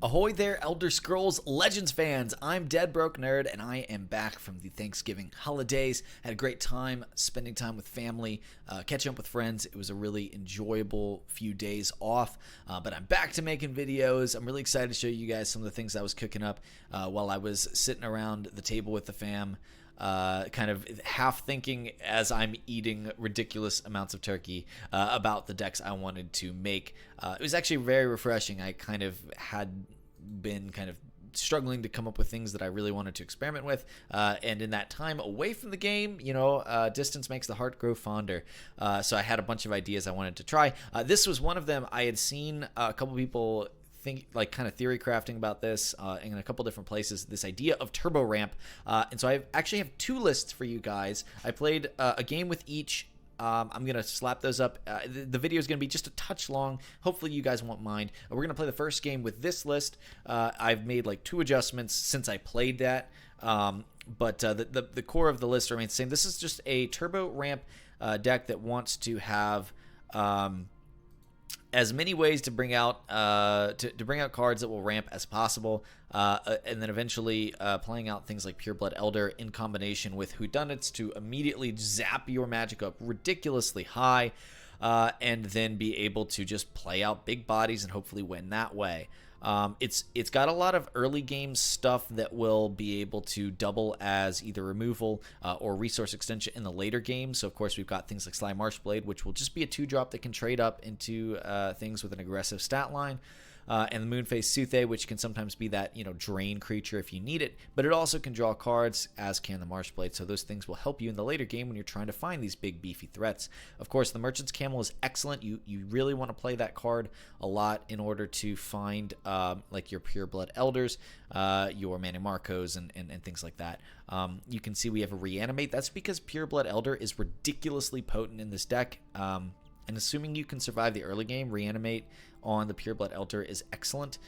Ahoy there, Elder Scrolls Legends fans! I'm Dead Broke Nerd, and I am back from the Thanksgiving holidays. Had a great time spending time with family, catching up with friends. It was a really enjoyable few days off, but I'm back to making videos. I'm really excited to show you guys some of the things I was cooking up while I was sitting around the table with the fam. Kind of half thinking as I'm eating ridiculous amounts of turkey about the decks I wanted to make. It was actually very refreshing. I kind of had been kind of struggling to come up with things that I really wanted to experiment with, and in that time away from the game, distance makes the heart grow fonder. So I had a bunch of ideas I wanted to try. This was one of them. I had seen a couple people kind of theory crafting about this in a couple different places, this idea of turbo ramp, and so I actually have two lists for you guys. I played a game with each. I'm gonna slap those up. The video is gonna be just a touch long. Hopefully you guys won't mind. We're gonna play the first game with this list. I've made like 2 adjustments since I played that, but the core of the list remains the same. This is just a turbo ramp deck that wants to have as many ways to bring out cards that will ramp as possible, and then eventually playing out things like Pureblood Elder in combination with Whodunits to immediately zap your magic up ridiculously high, and then be able to just play out big bodies and hopefully win that way. It's got a lot of early game stuff that will be able to double as either removal or resource extension in the later games. So of course we've got things like Sly Marshblade, which will just be a 2-drop that can trade up into things with an aggressive stat line. And the Moonface Suthe, which can sometimes be that drain creature if you need it, but it also can draw cards, as can the Marshblade. So those things will help you in the later game when you're trying to find these big beefy threats. Of course, the Merchant's Camel is excellent. You really want to play that card a lot in order to find like your Pureblood Elders, your Mana Marcos, and things like that. You can see we have a Reanimate. That's because Pureblood Elder is ridiculously potent in this deck. And assuming you can survive the early game, Reanimate on the Pureblood Elder is excellent.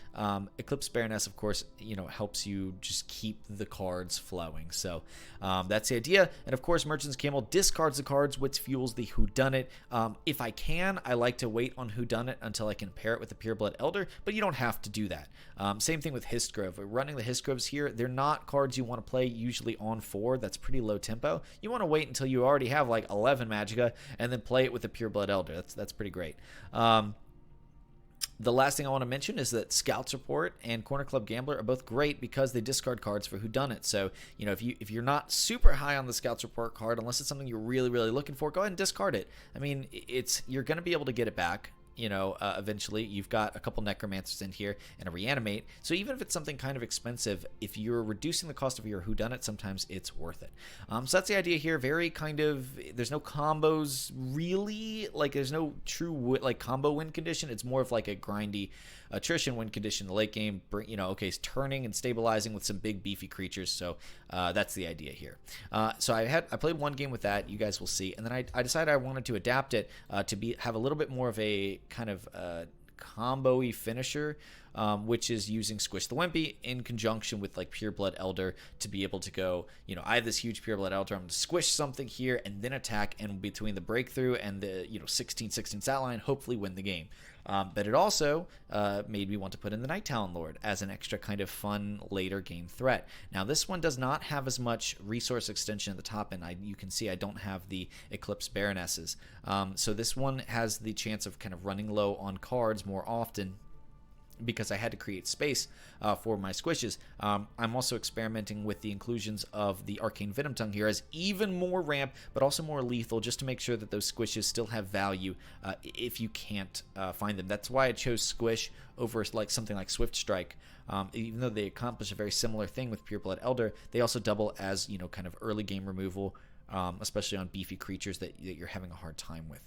Eclipse Baroness, of course, helps you just keep the cards flowing. So that's the idea. And of course, Merchant's Camel discards the cards, which fuels the Whodunit. If I can, I like to wait on Whodunit until I can pair it with the Pureblood Elder, but you don't have to do that. Same thing with Histgrove. Running the Histgroves here, they're not cards you want to play usually on 4. That's pretty low tempo. You want to wait until you already have like 11 Magicka and then play it with the Pureblood Elder. That's pretty great. The last thing I want to mention is that Scouts Report and Corner Club Gambler are both great because they discard cards for Whodunit. So, if you're not super high on the Scouts Report card, unless it's something you're really, really looking for, go ahead and discard it. I mean, you're going to be able to get it back. Eventually. You've got a couple Necromancers in here and a Reanimate. So even if it's something kind of expensive, if you're reducing the cost of your Whodunit, sometimes it's worth it. So that's the idea here. Very kind of, there's no combos really. Like there's no true combo win condition. It's more of like a grindy attrition win condition in the late game. Okay, it's turning and stabilizing with some big beefy creatures. So that's the idea here. So I played one game with that. You guys will see. And then I decided I wanted to adapt it to have a little bit more of a kind of combo-y finisher, which is using Squish the Wimpy in conjunction with like Pureblood Elder to be able to go, I have this huge Pureblood Elder, I'm going to squish something here and then attack, and between the breakthrough and the 16-16 stat line, hopefully win the game. But it also made me want to put in the Night Talon Lord as an extra kind of fun later game threat. Now this one does not have as much resource extension at the top, and you can see I don't have the Eclipse Baronesses. So this one has the chance of kind of running low on cards more often, because I had to create space for my squishes. I'm also experimenting with the inclusions of the Arcane Venom Tongue here as even more ramp, but also more lethal, just to make sure that those squishes still have value if you can't find them. That's why I chose Squish over like something like Swift Strike. Even though they accomplish a very similar thing with Pureblood Elder, they also double as kind of early game removal, especially on beefy creatures that you're having a hard time with.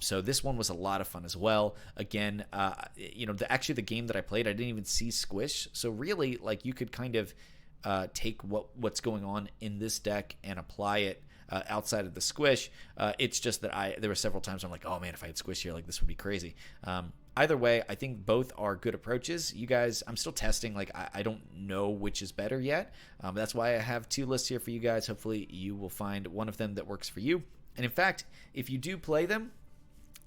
So this one was a lot of fun as well. Again, actually the game that I played, I didn't even see Squish. So really, like, you could kind of take what's going on in this deck and apply it outside of the Squish. It's just that there were several times I'm like, oh man, if I had Squish here, like this would be crazy. Either way, I think both are good approaches. You guys, I'm still testing. Like, I don't know which is better yet. That's why I have 2 lists here for you guys. Hopefully you will find one of them that works for you. And in fact, if you do play them,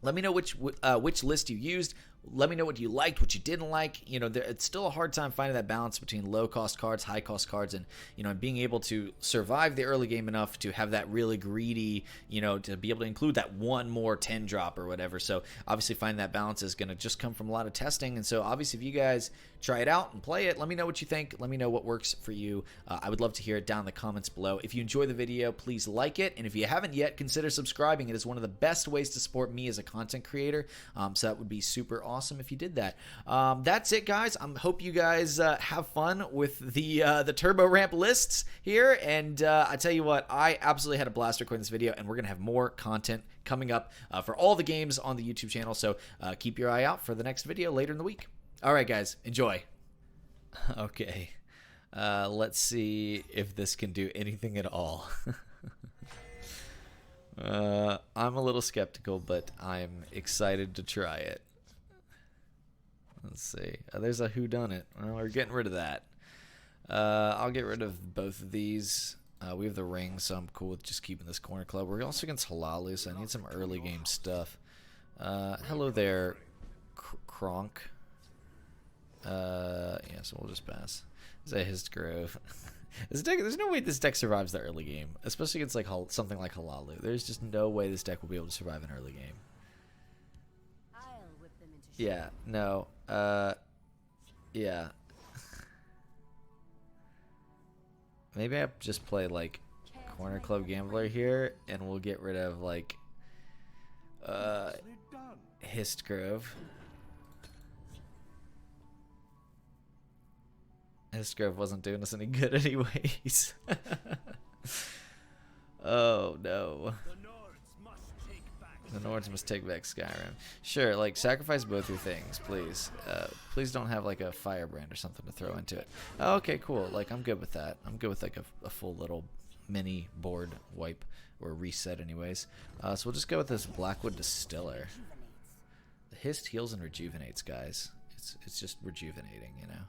let me know which list you used, Let me know what you liked, what you didn't like. You know, it's still a hard time finding that balance between low-cost cards, high-cost cards, and, you know, being able to survive the early game enough to have that really greedy, you know, to be able to include that one more 10 drop or whatever. So obviously finding that balance is going to just come from a lot of testing. And so obviously if you guys try it out and play it, let me know what you think. Let me know what works for you. I would love to hear it down in the comments below. If you enjoy the video, please like it. And if you haven't yet, consider subscribing. It is one of the best ways to support me as a content creator. So that would be super awesome if you did that. That's it, guys. I hope you guys have fun with the turbo ramp lists here. And I tell you what, I absolutely had a blast recording this video, and we're going to have more content coming up for all the games on the YouTube channel. So keep your eye out for the next video later in the week. All right, guys, enjoy. Okay, let's see if this can do anything at all. I'm a little skeptical, but I'm excited to try it. Let's see. There's a Whodunit. Well, we're getting rid of that. I'll get rid of both of these. We have the ring, so I'm cool with just keeping this corner club. We're also against Halalu, so I need some early game stuff. Hello there, Kronk. Yeah, so we'll just pass. Is that his Grove? This deck, there's no way this deck survives the early game, especially against like something like Halalu. There's just no way this deck will be able to survive an early game. Yeah, no. Yeah. Maybe I just play like Corner Club Gambler here, and we'll get rid of like Histgrove. Histgrove wasn't doing us any good anyways. Oh no. The Nords must take back Skyrim. Sure, like sacrifice both your things, please. Please don't have like a firebrand or something to throw into it. Oh, okay, cool. Like I'm good with that. I'm good with like a full little mini board wipe or reset, anyways. So we'll just go with this Blackwood Distiller. The Hist heals and rejuvenates, guys. It's just rejuvenating, you know.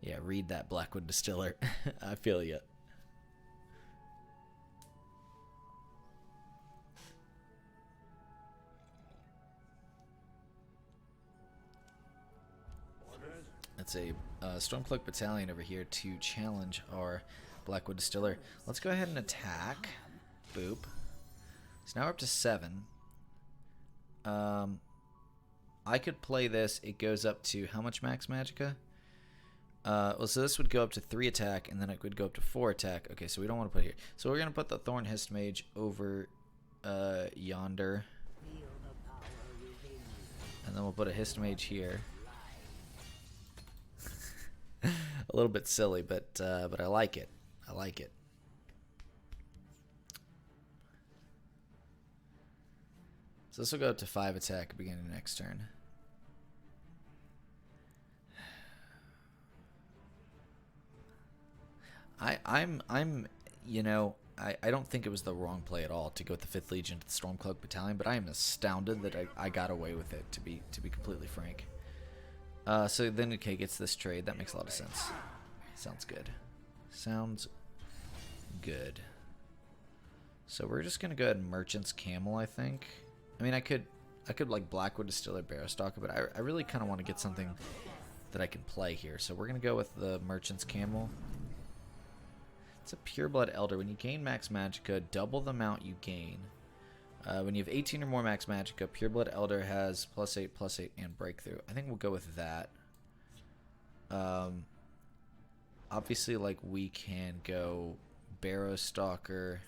Yeah, read that, Blackwood Distiller. I feel ya. That's a Stormcloak Battalion over here to challenge our Blackwood Distiller. Let's go ahead and attack. Boop. So now we're up to 7. I could play this. It goes up to how much max Magicka? Well, so this would go up to 3 attack, and then it would go up to 4 attack. Okay, so we don't want to put it here. So we're going to put the Thorn Hist Mage over yonder. And then we'll put a Hist Mage here. A little bit silly, but I like it. I like it. So this will go up to 5 attack beginning next turn. I'm you know, I don't think it was the wrong play at all to go with the 5th Legion to the Stormcloak Battalion, but I am astounded that I got away with it, to be completely frank. So then okay, gets this trade. That makes a lot of sense. Sounds good. Sounds good. So we're just gonna go ahead and Merchant's Camel, I think. I mean, I could like Blackwood Distiller Barrowstalker, but I really kind of want to get something that I can play here. So we're gonna go with the Merchant's Camel. It's a Pureblood Elder. When you gain max Magicka, double the amount you gain. When you have 18 or more max Magicka, Pureblood Elder has +8, and Breakthrough. I think we'll go with that. Obviously, like, we can go Barrowstalker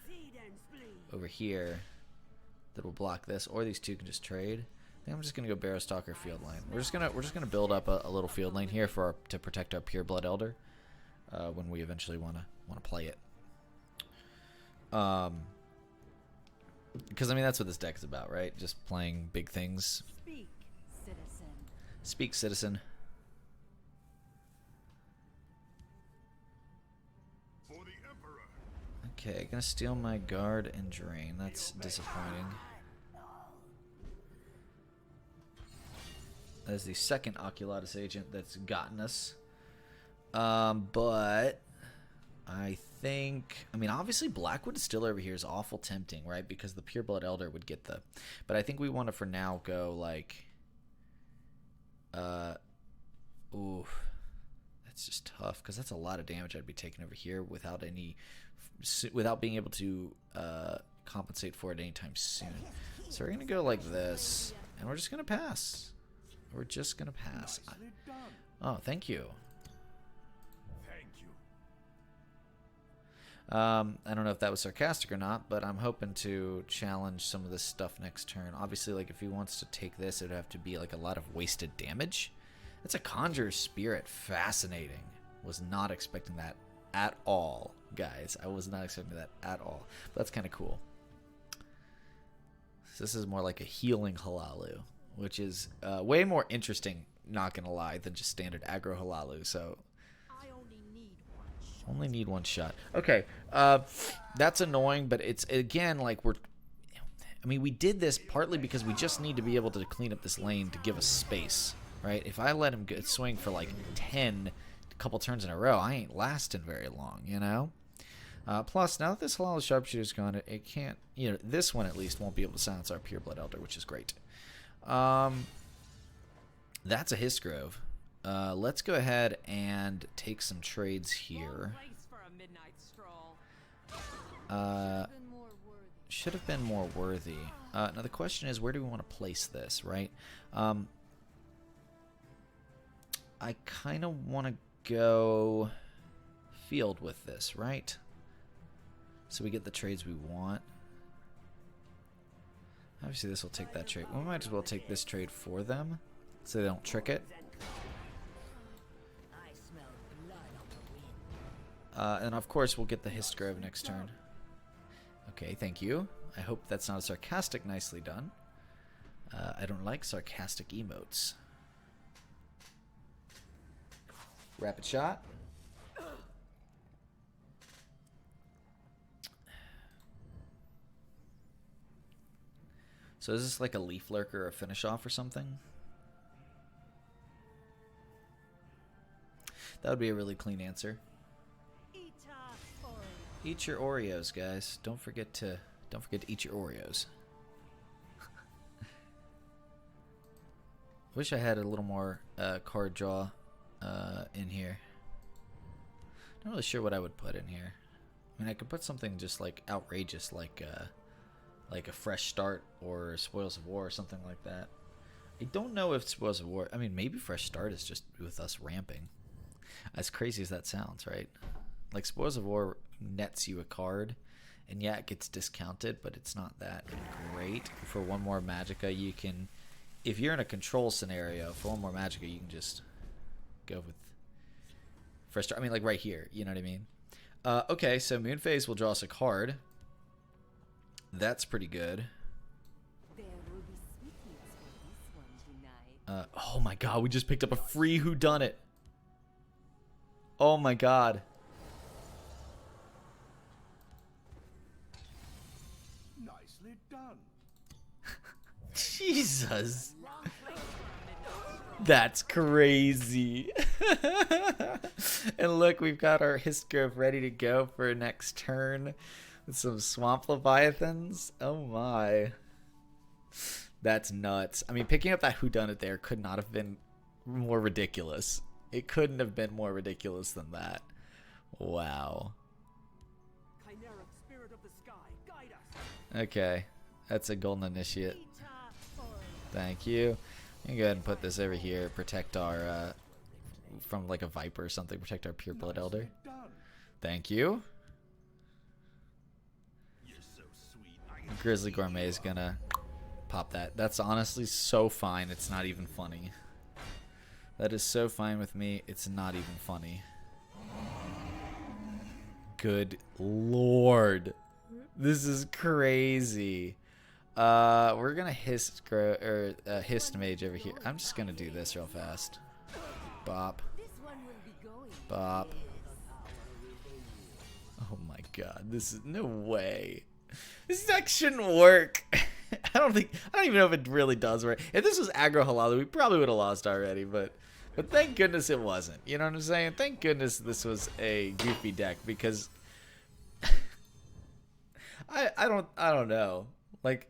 over here that will block this, or these two can just trade. I think I'm just gonna go Barrowstalker Field Lane. We're just gonna build up a little field lane here to protect our Pureblood Elder when we eventually wanna play it. Because I mean that's what this deck is about, right? Just playing big things. Speak, citizen. Speak, citizen. For the Emperor. Okay, gonna steal my guard and drain. That's disappointing. That is the second Oculatus agent that's gotten us. But I think, I mean, obviously Blackwood still over here is awful tempting, right? Because the Pureblood Elder would get the, but I think we want to for now go like, ooh, that's just tough because that's a lot of damage I'd be taking over here without being able to compensate for it anytime soon. So we're gonna go like this, and we're just gonna pass. We're just gonna pass. Nicely done. Oh, thank you. Thank you. I don't know if that was sarcastic or not, but I'm hoping to challenge some of this stuff next turn. Obviously, like if he wants to take this, it would have to be like a lot of wasted damage. It's a Conjurer's Spirit. Fascinating. Was not expecting that at all, guys. I was not expecting that at all. But that's kind of cool. So this is more like a healing Halalu, which is way more interesting, not gonna lie, than just standard aggro Halalu. So only need one shot. Okay, that's annoying, but it's again like I mean, we did this partly because we just need to be able to clean up this lane to give us space, right? If I let him swing for like 10 a couple turns in a row, I ain't lasting very long, you know. Plus, now that this Halal Sharpshooter's gone, it can't, you know, this one at least won't be able to silence our Pureblood Elder, which is great. That's a Hiss Grove. Let's go ahead and take some trades here. Should have been more worthy. Now the question is, where do we want to place this, right? I kind of want to go field with this, right? So we get the trades we want. Obviously this will take that trade. We might as well take this trade for them so they don't trick it. And of course we'll get the Hiss Grove next turn. Okay, thank you. I hope that's not sarcastic. Nicely done. I don't like sarcastic emotes. Rapid shot. So is this like a Leaf Lurker or a finish off or something? That would be a really clean answer. Eat your Oreos, guys. Don't forget to eat your Oreos. Wish I had a little more card draw in here. Not really sure what I would put in here. I mean, I could put something just like outrageous, like a fresh start or Spoils of War or something like that. I don't know if Spoils of War. I mean, maybe fresh start is just with us ramping. As crazy as that sounds, right? Like Spoils of War nets you a card, and yeah, it gets discounted, but it's not that great. For one more Magicka, you can, if you're in a control scenario, for one more Magicka, you can just go with fresh start. I mean, like right here, you know what I mean? Okay, so Moonphase will draw us a card. That's pretty good. Oh my god, we just picked up a free Whodunit. Oh my god. Nicely done. Jesus. That's crazy. And look, we've got our Hiss Grove ready to go for next turn. With some Swamp Leviathans. Oh my. That's nuts. I mean, picking up that Whodunit there could not have been more ridiculous. It couldn't have been more ridiculous than that. Wow. Spirit of the sky, guide us. Okay. That's a Golden Initiate. Thank you. I'm gonna go ahead and put this over here. Protect our, from like a Viper or something. Protect our Pureblood Elder. Thank you. Grizzly Gourmet is gonna pop that. That's honestly so fine. It's not even funny. That is so fine with me. It's not even funny. Good lord. This is crazy. We're gonna Hiss Mage over here. I'm just gonna do this real fast. Bop. Bop. Oh my god. This is no way. This deck shouldn't work. I don't even know if it really does work. If this was aggro Halalu, we probably would have lost already, but But thank goodness it wasn't. You know what I'm saying? Thank goodness this was a goofy deck because I don't know. Like,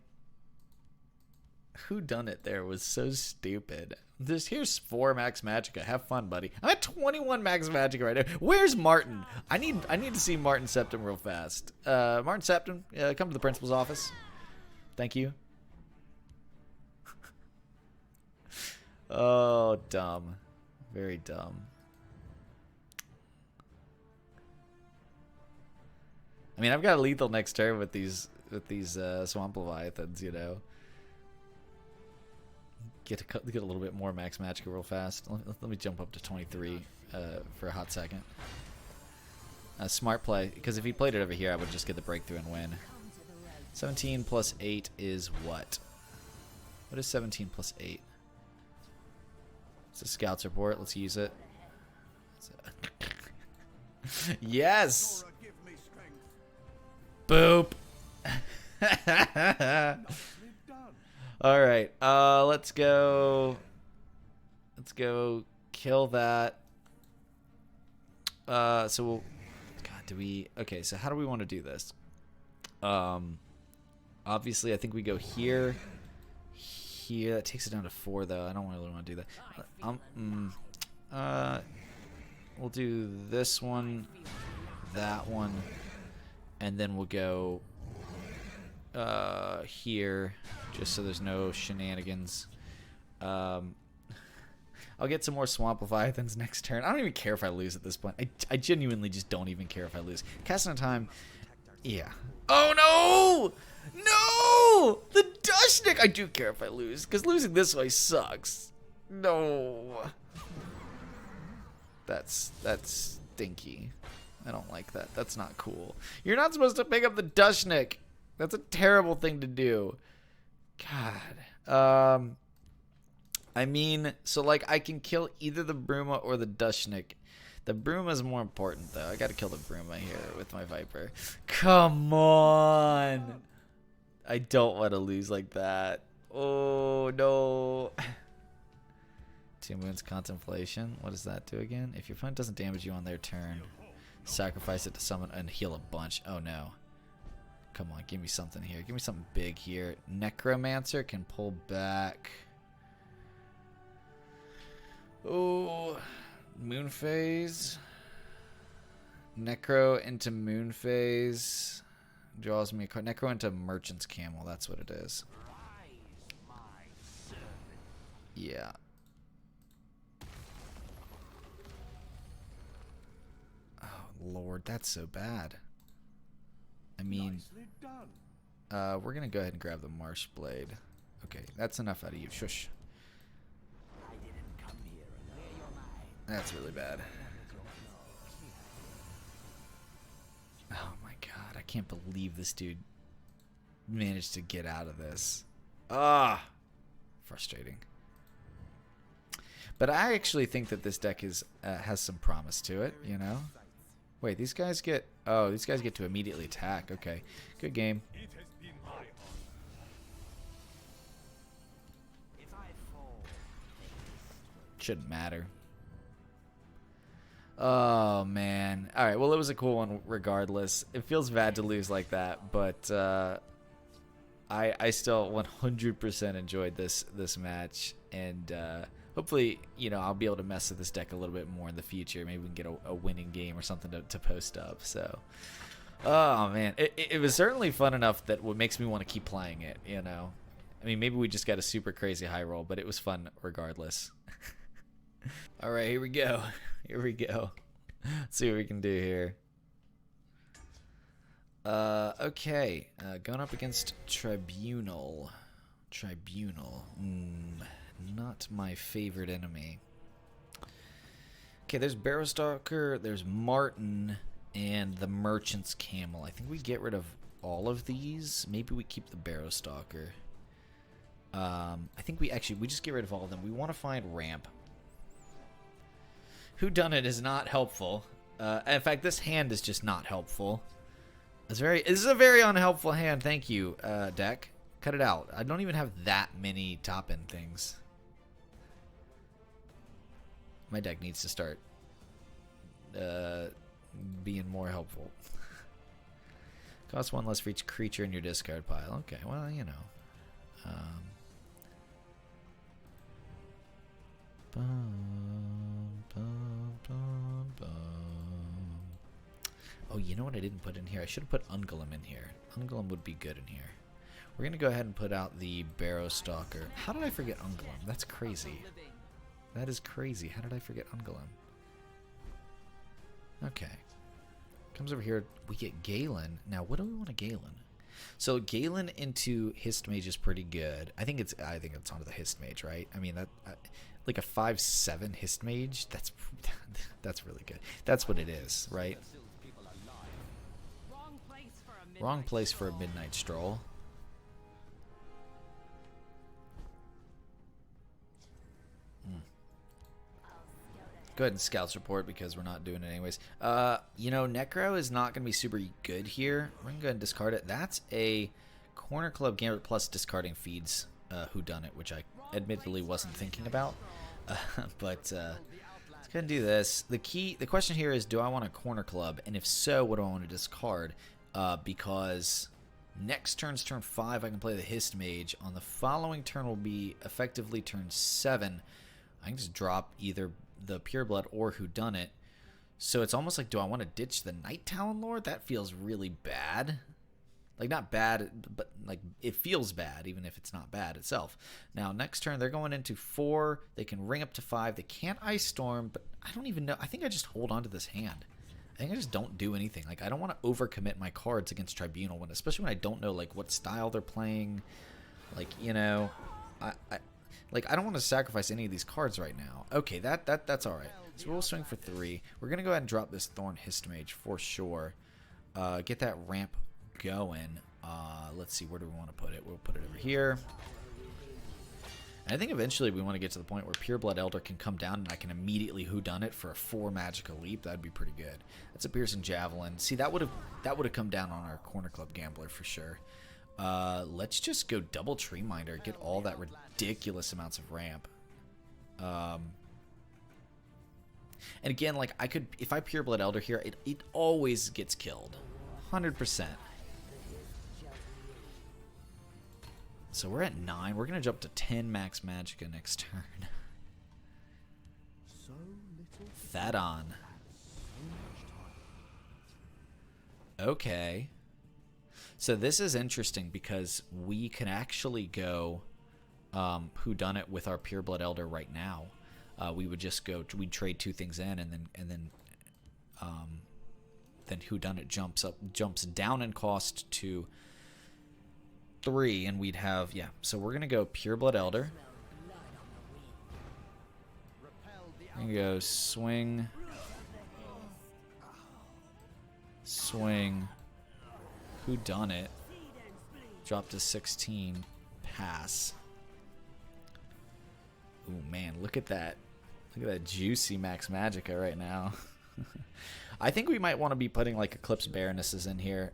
Whodunit there was so stupid. Here's 4 max magicka. Have fun, buddy. I'm at 21 max magicka right now. Where's Martin? I need to see Martin Septim real fast. Martin Septim, come to the principal's office. Thank you. Oh, dumb. Very dumb. I mean, I've got a lethal next turn with these Swamp Leviathans, you know. Get a little bit more max magicka real fast. Let me jump up to 23 for a hot second. Smart play, because if he played it over here, I would just get the breakthrough and win. 17 plus 8 is what? What is 17 plus 8? It's a scout's report. Let's use it. Yes! Boop! All right, let's go kill that. So we'll, God, okay, so how do we want to do this? Obviously I think we go here. That takes it down to 4 though. I don't really want to do that. We'll do this one, that one, and then we'll go here, just so there's no shenanigans. I'll get some more Swamp Leviathans next turn. I don't even care if I lose at this point. I genuinely just don't even care if I lose. Casting on time, yeah. Oh no! No! The Dushnik! I do care if I lose, because losing this way sucks. No. That's stinky. I don't like that. That's not cool. You're not supposed to pick up the Dushnik. That's a terrible thing to do. God. I mean, so like I can kill either the Bruma or the Dushnik. The Bruma is more important though. I gotta kill the Bruma here with my Viper. Come on. I don't want to lose like that. Oh no. 2 Moons Contemplation. What does that do again? If your opponent doesn't damage you on their turn, sacrifice it to summon and heal a bunch. Oh no. Come on, give me something here. Give me something big here. Necromancer can pull back. Oh, Moon Phase. Necro into Moon Phase. Draws me a card. Necro into Merchant's Camel. That's what it is. Yeah. Oh, Lord. That's so bad. I mean, we're going to go ahead and grab the Marsh Blade. Okay, that's enough out of you. Shush. That's really bad. Oh my god, I can't believe this dude managed to get out of this. Ah, frustrating. But I actually think that this deck has some promise to it, you know? Wait, these guys get... Oh, these guys get to immediately attack. Okay, good game. Shouldn't matter. Oh, man. All right, well, it was a cool one regardless. It feels bad to lose like that, but I still 100% enjoyed this match, and hopefully, you know, I'll be able to mess with this deck a little bit more in the future. Maybe we can get a winning game or something to post up. So, oh, man. It was certainly fun enough that what makes me want to keep playing it, you know. I mean, maybe we just got a super crazy high roll, but it was fun regardless. All right, here we go. Here we go. Let's see what we can do here. Okay. Going up against Tribunal. Not my favorite enemy. Okay, there's Barrowstalker, there's Martin, and the Merchant's Camel. I think we get rid of all of these. Maybe we keep the Barrowstalker. I think we just get rid of all of them. We want to find Ramp. Whodunit is not helpful. In fact, this hand is just not helpful. This is a very unhelpful hand. Thank you, deck. Cut it out. I don't even have that many top-end things. My deck needs to start being more helpful. Cost 1 less for each creature in your discard pile. Okay, well, you know. Oh, you know what I didn't put in here? I should have put Ungolem in here. Ungolem would be good in here. We're going to go ahead and put out the Barrow Stalker. How did I forget Ungolem? That's crazy. That is crazy. How did I forget Ungolem? Okay. Comes over here. We get Galen. Now, what do we want to Galen? So Galen into Hist Mage is pretty good. I think it's onto the Hist Mage, right? I mean that like a 5/7 Hist Mage. That's really good. That's what it is, right? Wrong place for a midnight stroll. Go ahead and Scouts report because we're not doing it anyways. You know, Necro is not going to be super good here. We're going to go ahead and discard it. That's a Corner Club Gambit plus discarding feeds Whodunit, which I admittedly wasn't thinking about. But let's go ahead and do this. The question here is, do I want a Corner Club? And if so, what do I want to discard? Because next turn's turn 5, I can play the Hist Mage. On the following turn will be effectively turn 7. I can just drop either the Pureblood or Whodunit. So it's almost like, do I want to ditch the Night Talon Lord? That feels really bad. Like, not bad, but like it feels bad, even if it's not bad itself. Now, next turn, they're going into 4. They can ring up to 5. They can't Ice Storm, but I don't even know. I think I just hold on to this hand. I think I just don't do anything. Like, I don't want to overcommit my cards against Tribunal, especially when I don't know, like, what style they're playing. Like, you know, I don't want to sacrifice any of these cards right now. Okay, that's all right. So we'll swing for 3. We're going to go ahead and drop this Thorn Hist Mage for sure. Get that ramp going. Let's see, where do we want to put it? We'll put it over here. And I think eventually we want to get to the point where Pureblood Elder can come down and I can immediately Whodunit for a 4 magical leap. That'd be pretty good. That's a Piercing Javelin. See, that would have come down on our Corner Club Gambler for sure. Let's just go double Tree Minder, get all that ridiculous amounts of ramp. And again, like, I could, if I Pureblood Elder here, it always gets killed. 100%. So we're at 9. We're going to jump to 10 Max Magicka next turn. Thadon. Okay. So this is interesting because we can actually go Whodunit with our Pureblood Elder right now. We would just go, we'd trade 2 things in, and then Whodunit jumps down in cost to 3, and we'd have, yeah. So we're gonna go Pureblood Elder. We're gonna go swing, Whodunit, drop to 16, pass. Ooh, man, look at that. Look at that juicy Max Magicka right now. I think we might want to be putting like Eclipse Baronesses in here.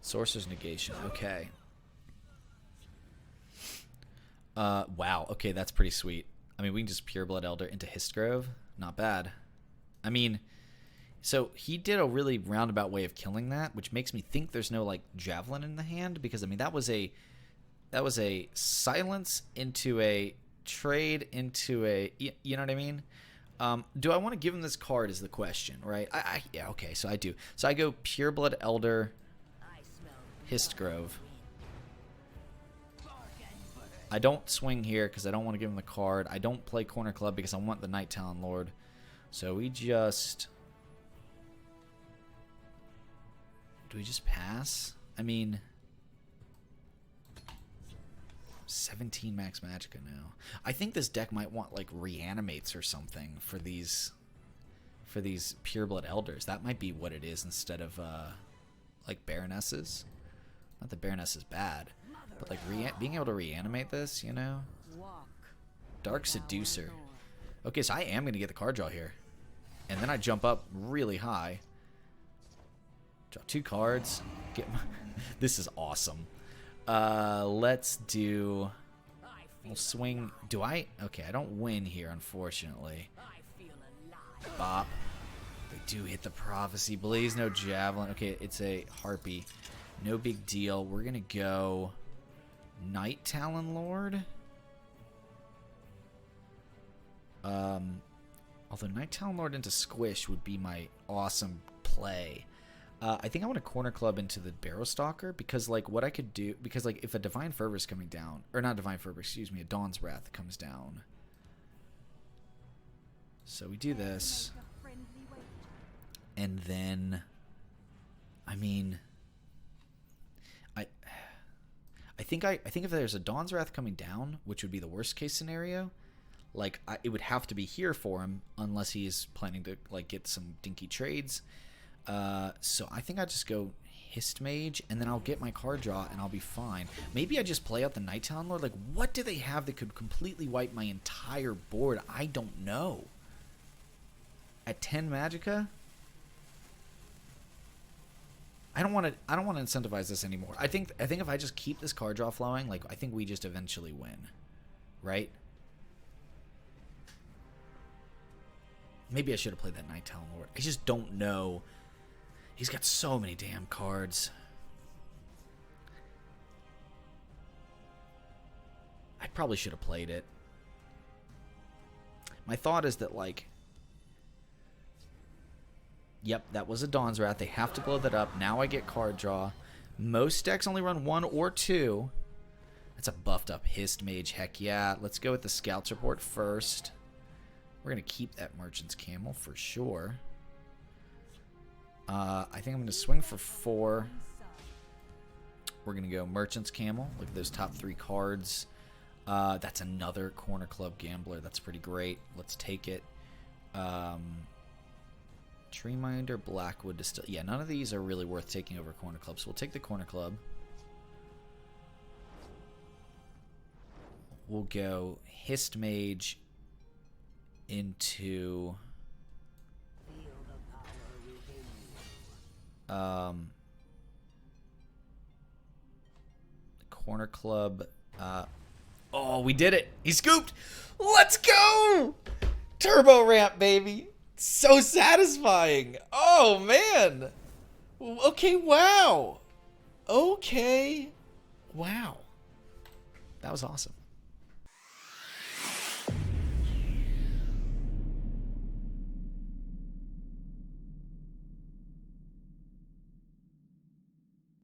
Sorcerer's Negation, okay. Wow, okay, that's pretty sweet. I mean, we can just Pureblood Elder into Histgrove. Not bad. I mean, so he did a really roundabout way of killing that, which makes me think there's no, like, Javelin in the hand, because, I mean, that was a silence into a trade into a, you know what I mean? Do I want to give him this card is the question, right? Yeah, okay, so I do. So I go Pureblood Elder, Histgrove. I don't swing here because I don't want to give him the card. I don't play Corner Club because I want the Night Talon Lord. So we just... Do we just pass? I mean... 17 Max Magicka now. I think this deck might want, like, Reanimates or something for these Pureblood Elders. That might be what it is instead of, like, Baronesses. Not that Baroness is bad, but, like, being able to reanimate this, you know? Dark Seducer. Okay, so I am going to get the card draw here. And then I jump up really high. Draw 2 cards. Get my... This is awesome. Let's do... We'll swing. Do I? Okay, I don't win here, unfortunately. Bop. They do hit the Prophecy. Blaze, no Javelin. Okay, it's a Harpy. No big deal. We're going to go Night Talon Lord. Although Night Talon Lord into Squish would be my awesome play. I think I want to Corner Club into the Barrow Stalker because, like, what I could do... Because, like, if a Divine Fervor is coming down... Or not Divine Fervor, excuse me. A Dawn's Wrath comes down. So we do this. And then... I mean... I think if there's a Dawn's Wrath coming down, which would be the worst case scenario, like, it would have to be here for him unless he's planning to, like, get some dinky trades. So I think I just go Hist Mage, and then I'll get my card draw, and I'll be fine. Maybe I just play out the Night Talon Lord. Like, what do they have that could completely wipe my entire board? I don't know. At 10 Magicka? I don't want to incentivize this anymore. I think if I just keep this card draw flowing, like, I think we just eventually win. Right? Maybe I should have played that Night Talon Lord. I just don't know. He's got so many damn cards. I probably should have played it. My thought is that, like... Yep, that was a Dawn's Wrath. They have to blow that up. Now I get card draw. Most decks only run 1 or 2. That's a buffed up Hist Mage. Heck yeah. Let's go with the Scouts Report first. We're going to keep that Merchant's Camel for sure. I think I'm going to swing for 4. We're going to go Merchant's Camel. Look at those top 3 cards. That's another Corner Club Gambler. That's pretty great. Let's take it. Treeminder, Blackwood Distill. Yeah, none of these are really worth taking over Corner Club, so we'll take the Corner Club. We'll go Hist Mage into Corner Club. Oh, we did it. He scooped. Let's go. Turbo ramp, baby. So satisfying. Oh, man. Okay, wow. Okay. Wow. That was awesome.